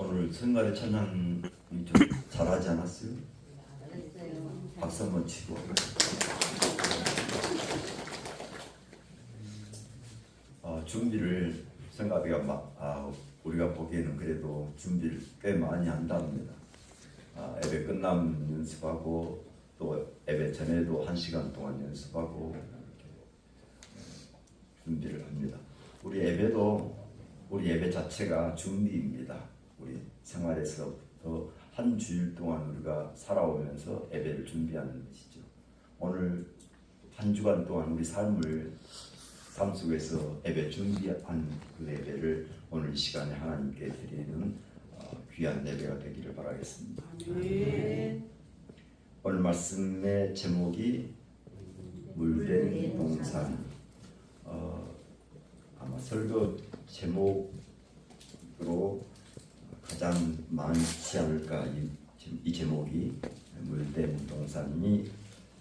오늘 성가대 찬양이 좀 잘하지 않았어요? 박수 한번 치고. 준비를 성가대가 우리가 보기에는 그래도 준비를 꽤 많이 한답니다. 예배 끝나면 연습하고 또 예배 전에도 1시간 동안 연습하고 준비를 합니다. 우리 예배 자체가 준비입니다. 우리 생활에서부터 한 주일 동안 우리가 살아오면서 예배를 준비하는 것이죠. 오늘 한 주간 동안 우리 삶 속에서 예배 준비한 그 예배를 오늘 이 시간에 하나님께 드리는 귀한 예배가 되기를 바라겠습니다. 오늘 말씀의 제목이 물된 동산. 아마 설교 제목으로 가장 많지 않을까. 이 제목이 물된 동산이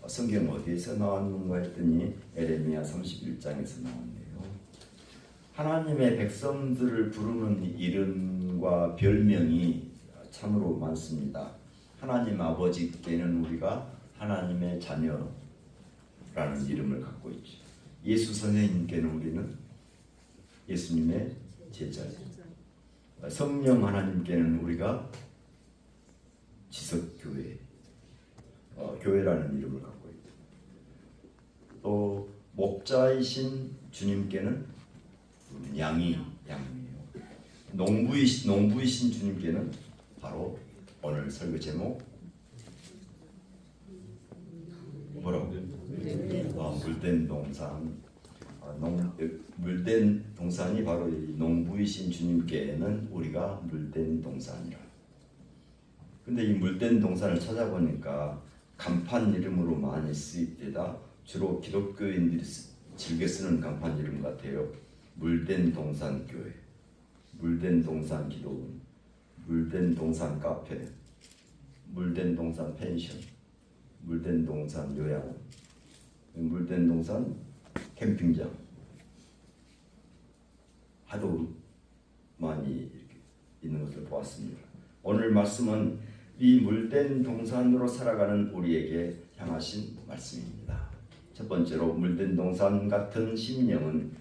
성경 어디에서 나왔는가 했더니 에레미야 31장에서 나왔네요. 하나님의 백성들을 부르는 이름과 별명이 참으로 많습니다. 하나님 아버지께는 우리가 하나님의 자녀라는 이름을 갖고 있죠. 예수 선생님께는 우리는 예수님의 제자죠. 성령 하나님께는 우리가 지석교회, 교회라는 이름을 갖고 있죠. 또 목자이신 주님께는 양이에요. 농부이신 주님께는 바로 오늘 설교 제목 뭐라고? 물된 동산. 물된 동산이 바로 이 농부이신 주님께는 우리가 물된 동산이라. 근데 이 물된 동산을 찾아보니까 간판 이름으로 많이 쓰입니다. 주로 기독교인들이 즐겨 쓰는 간판 이름 같아요. 물된 동산 교회, 물된 동산 기도원, 물된 동산 카페, 물된 동산 펜션, 물된 동산 요양원, 물된 동산 캠핑장. 하도 많이 이렇게 있는 것을 보았습니다. 오늘 말씀은 이 물된 동산으로 살아가는 우리에게 향하신 말씀입니다. 첫 번째로 물된 동산 같은 심령은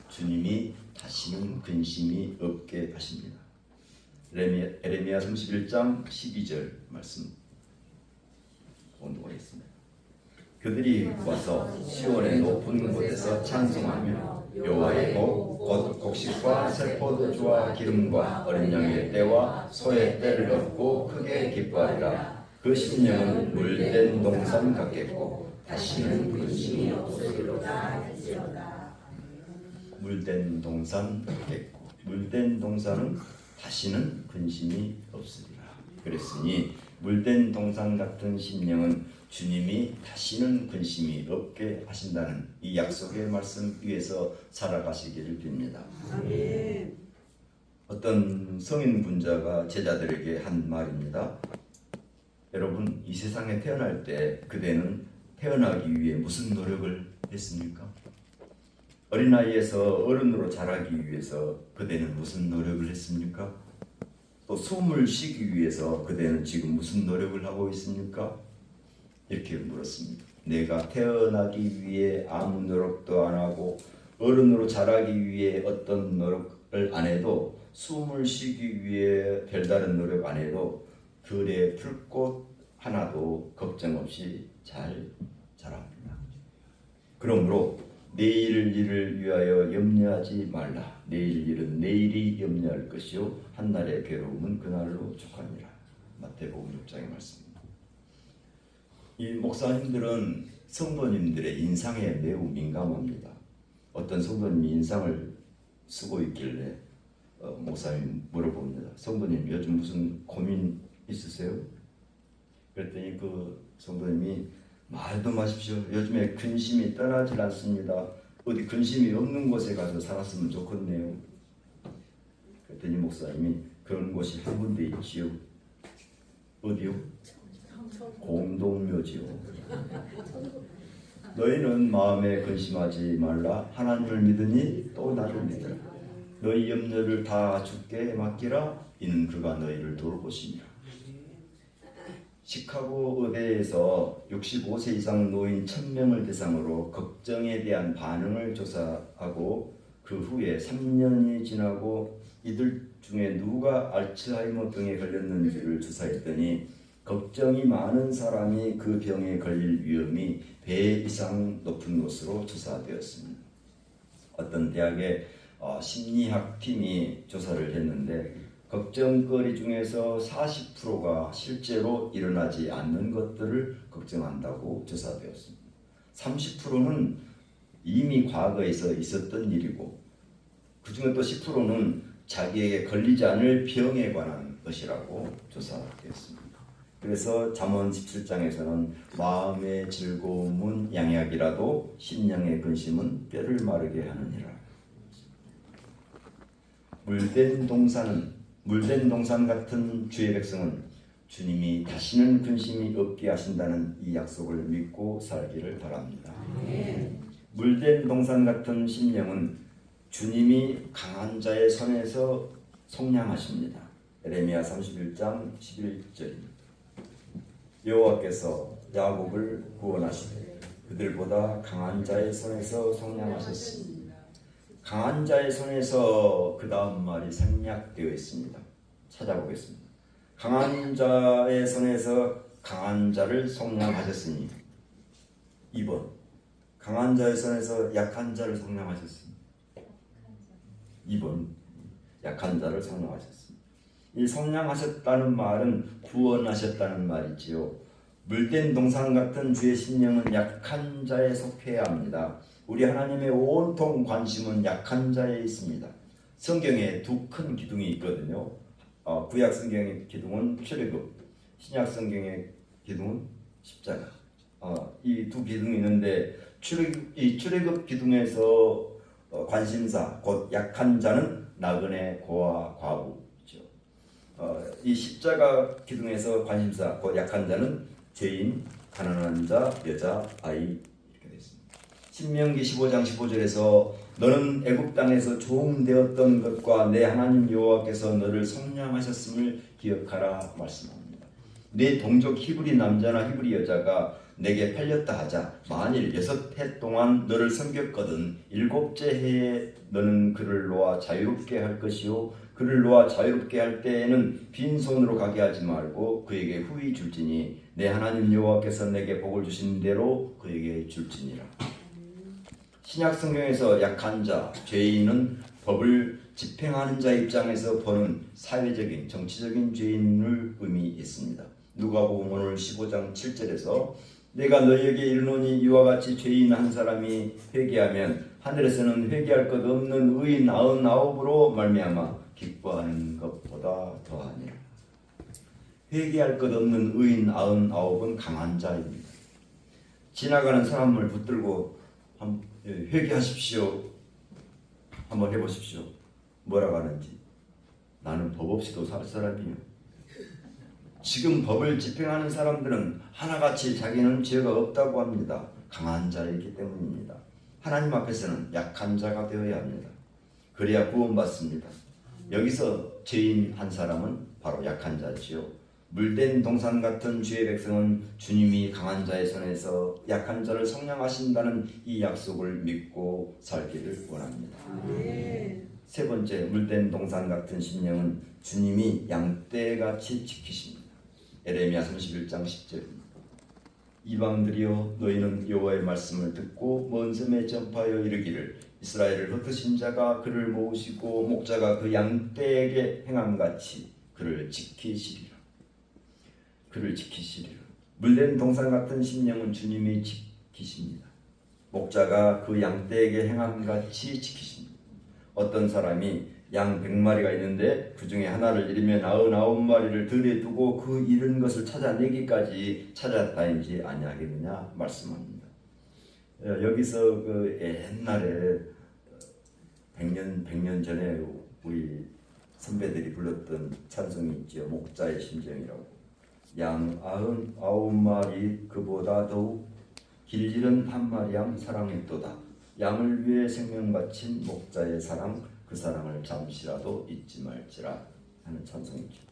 주님이 다시는 근심이 없게 하십니다. 에레미야 31장 12절 말씀 본도하겠습니다. 그들이 와서 시온의 높은 곳에서 찬송하며 여호와의 복 곧 곡식과 세포도주와 기름과 어린 양의 때와 소의 때를 얻고 크게 기뻐하리라. 그 심령은 물된 동산 같겠고 다시는 근심이 없으리로다 할지어다. 물된 동산 같겠고 물된 동산은 다시는 근심이 없으리라. 그랬으니 물된 동산 같은 심령은 주님이 다시는 근심이 없게 하신다는 이 약속의 말씀 위에서 살아가시기를 빕니다. 아멘. 어떤 성인 분자가 제자들에게 한 말입니다. 여러분, 이 세상에 태어날 때 그대는 태어나기 위해 무슨 노력을 했습니까? 어린아이에서 어른으로 자라기 위해서 그대는 무슨 노력을 했습니까? 또 숨을 쉬기 위해서 그대는 지금 무슨 노력을 하고 있습니까? 이렇게 물었습니다. 내가 태어나기 위해 아무 노력도 안 하고 어른으로 자라기 위해 어떤 노력을 안 해도 숨을 쉬기 위해 별다른 노력 안 해도 들에 풀꽃 하나도 걱정 없이 잘 자랍니다. 그러므로 내일 일을 위하여 염려하지 말라. 내일 일은 내일이 염려할 것이요 한날의 괴로움은 그날로 족하니라. 마태복음 6장의 말씀입니다. 이 목사님들은 성도님들의 인상에 매우 민감합니다. 어떤 성도님이 인상을 쓰고 있길래 목사님 물어봅니다. 성도님 요즘 무슨 고민 있으세요? 그랬더니 그 성도님이 말도 마십시오. 요즘에 근심이 떠나질 않습니다. 어디 근심이 없는 곳에 가서 살았으면 좋겠네요. 그랬더니 목사님이 그런 곳이 한 군데 있지요. 어디요? 공동묘지요. 너희는 마음에 근심하지 말라. 하나님을 믿으니 또 나를 믿으라. 너희 염려를 다 주께 맡기라. 이는 그가 너희를 돌보시니라. 시카고 의대에서 65세 이상 노인 1000명을 대상으로 걱정에 대한 반응을 조사하고 그 후에 3년이 지나고 이들 중에 누가 알츠하이머 병에 걸렸는지를 조사했더니 걱정이 많은 사람이 그 병에 걸릴 위험이 배 이상 높은 것으로 조사되었습니다. 어떤 대학의 심리학 팀이 조사를 했는데 걱정거리 중에서 40%가 실제로 일어나지 않는 것들을 걱정한다고 조사되었습니다. 30%는 이미 과거에서 있었던 일이고 그 중에 또 10%는 자기에게 걸리지 않을 병에 관한 것이라고 조사되었습니다. 그래서 잠언 17장에서는 마음의 즐거움은 양약이라도 심령의 근심은 뼈를 마르게 하느니라. 물된 동산 같은 주의 백성은 주님이 다시는 근심이 없게 하신다는 이 약속을 믿고 살기를 바랍니다. 물된 동산 같은 심령은 주님이 강한 자의 손에서 속량하십니다. 에레미야 31장 11절입니다. 여호와께서 야곱을 구원하시되 그들보다 강한 자의 손에서 속량하셨습니다. 강한 자의 손에서 그 다음 말이 생략되어 있습니다. 찾아보겠습니다. 강한 자의 손에서 강한 자를 속량하셨으니 2번 강한 자의 손에서 약한 자를 속량하셨습니다. 2번 약한 자를 속량하셨습니다. 이 속량하셨다는 말은 구원하셨다는 말이지요. 물된 동산 같은 주의 심령은 약한 자에 속해야 합니다. 우리 하나님의 온통 관심은 약한 자에 있습니다. 성경에 두 큰 기둥이 있거든요. 구약 성경의 기둥은 출애굽, 신약 성경의 기둥은 십자가. 이 두 기둥이 있는데 이 출애굽 기둥에서 관심사, 곧 약한 자는 나그네, 고아, 과부. 이 십자가 기둥에서 관심사, 곧 약한 자는 죄인, 가난한 자, 여자, 아이 이렇게 되어 있습니다. 신명기 15장 15절에서 너는 애굽 땅에서 종되었던 것과 내 하나님 여호와께서 너를 속량하셨음을 기억하라 말씀합니다. 내 동족 히브리 남자나 히브리 여자가 내게 팔렸다 하자 만일 6해 동안 너를 섬겼거든 7째 해에 너는 그를 놓아 자유롭게 할 것이요 그를 놓아 자유롭게 할 때에는 빈손으로 가게 하지 말고 그에게 후히 줄지니 내 하나님 여호와께서 내게 복을 주신 대로 그에게 줄지니라. 신약 성경에서 약한 자, 죄인은 법을 집행하는 자 입장에서 보는 사회적인, 정치적인 죄인을 의미했습니다. 누가복음 오늘 15장 7절에서 내가 너희에게 이르노니 이와 같이 죄인 한 사람이 회개하면 하늘에서는 회개할 것 없는 의인 99으로 말미암아 기뻐하는 것보다 더하니라. 회개할 것 없는 의인 99은 강한 자입니다. 지나가는 사람을 붙들고 회개하십시오. 한번 해보십시오. 뭐라고 하는지. 나는 법 없이도 살 사람이요. 지금 법을 집행하는 사람들은 하나같이 자기는 죄가 없다고 합니다. 강한 자이기 때문입니다. 하나님 앞에서는 약한 자가 되어야 합니다. 그래야 구원받습니다. 여기서 죄인 한 사람은 바로 약한 자지요. 물된 동산 같은 주의 백성은 주님이 강한 자의 손에서 약한 자를 속량하신다는 이 약속을 믿고 살기를 원합니다. 세 번째, 물된 동산 같은 심령은 주님이 양떼같이 지키십니다. 에레미야 31장 10절입니다. 이방들이여 너희는 여호와의 말씀을 듣고 먼 섬에 전파하여 이르기를 이스라엘을 흩으신 자가 그를 모으시고 목자가 그 양떼에게 행함같이 그를 지키시리라. 그를 지키시리라. 물된 동산 같은 심령은 주님이 지키십니다. 목자가 그 양떼에게 행함같이 지키십니다. 어떤 사람이 양 100마리가 있는데 그 중에 하나를 잃으면 99마리를 들에 두고 그 잃은 것을 찾아내기까지 찾아다니지 아니하겠느냐 말씀합니다. 여기서 그 옛날에 100년 전에 우리 선배들이 불렀던 찬송이 있죠. 목자의 심정이라고. 양 99마리 그보다 더욱 길 잃은 한 마리 양 사랑했도다. 양을 위해 생명 바친 목자의 사랑 그 사랑을 잠시라도 잊지 말지라 하는 찬송이죠.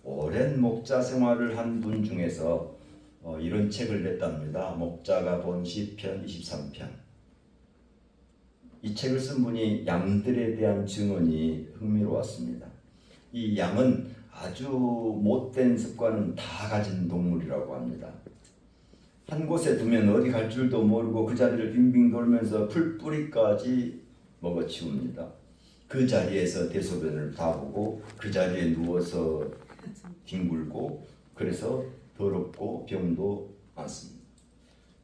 오랜 목자 생활을 한 분 중에서 이런 책을 냈답니다. 목자가 본 시편 23편. 이 책을 쓴 분이 양들에 대한 증언이 흥미로웠습니다. 이 양은 아주 못된 습관은 다 가진 동물이라고 합니다. 한 곳에 두면 어디 갈 줄도 모르고 그 자리를 빙빙 돌면서 풀뿌리까지 먹어치웁니다. 그 자리에서 대소변을 다 보고 그 자리에 누워서 뒹굴고 그래서 더럽고 병도 많습니다.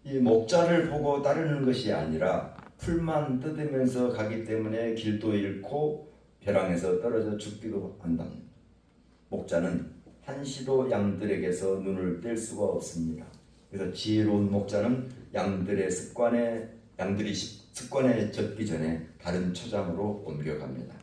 이 목자를 보고 따르는 것이 아니라 풀만 뜯으면서 가기 때문에 길도 잃고 벼랑에서 떨어져 죽기도 한답니다. 목자는 한시도 양들에게서 눈을 뗄 수가 없습니다. 그래서 지혜로운 목자는 양들이 습관에 젖기 전에 다른 초장으로 옮겨갑니다.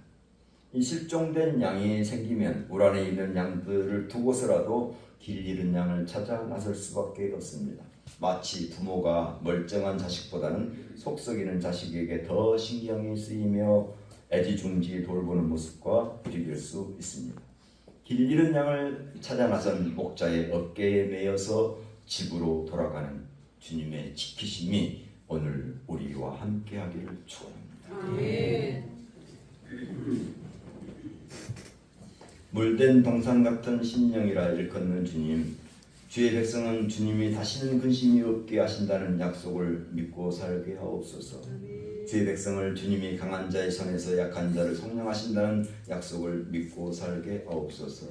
이 실종된 양이 생기면 물 안에 있는 양들을 두고서라도 길 잃은 양을 찾아 나설 수밖에 없습니다. 마치 부모가 멀쩡한 자식보다는 속 썩이는 자식에게 더 신경이 쓰이며 애지중지 돌보는 모습과 비교할 수 있습니다. 길 잃은 양을 찾아 나선 목자의 어깨에 매여서 집으로 돌아가는 주님의 지키심이 오늘 우리와 함께 하기를 축원합니다. 물된 동산 같은 심령이라 일컫는 주님, 주의 백성은 주님이 다시는 근심이 없게 하신다는 약속을 믿고 살게 하옵소서. 주의 백성을 주님이 강한 자의 손에서 약한 자를 속량하신다는 약속을 믿고 살게 하옵소서.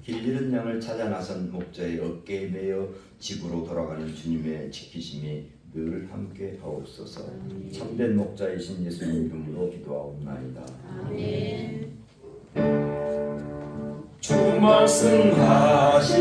길 잃은 양을 찾아 나선 목자의 어깨에 매여 집으로 돌아가는 주님의 지키심이 늘 함께 하옵소서. 참된 목자이신 예수님 이름으로 기도하옵나이다. 아멘. 주 말씀하시니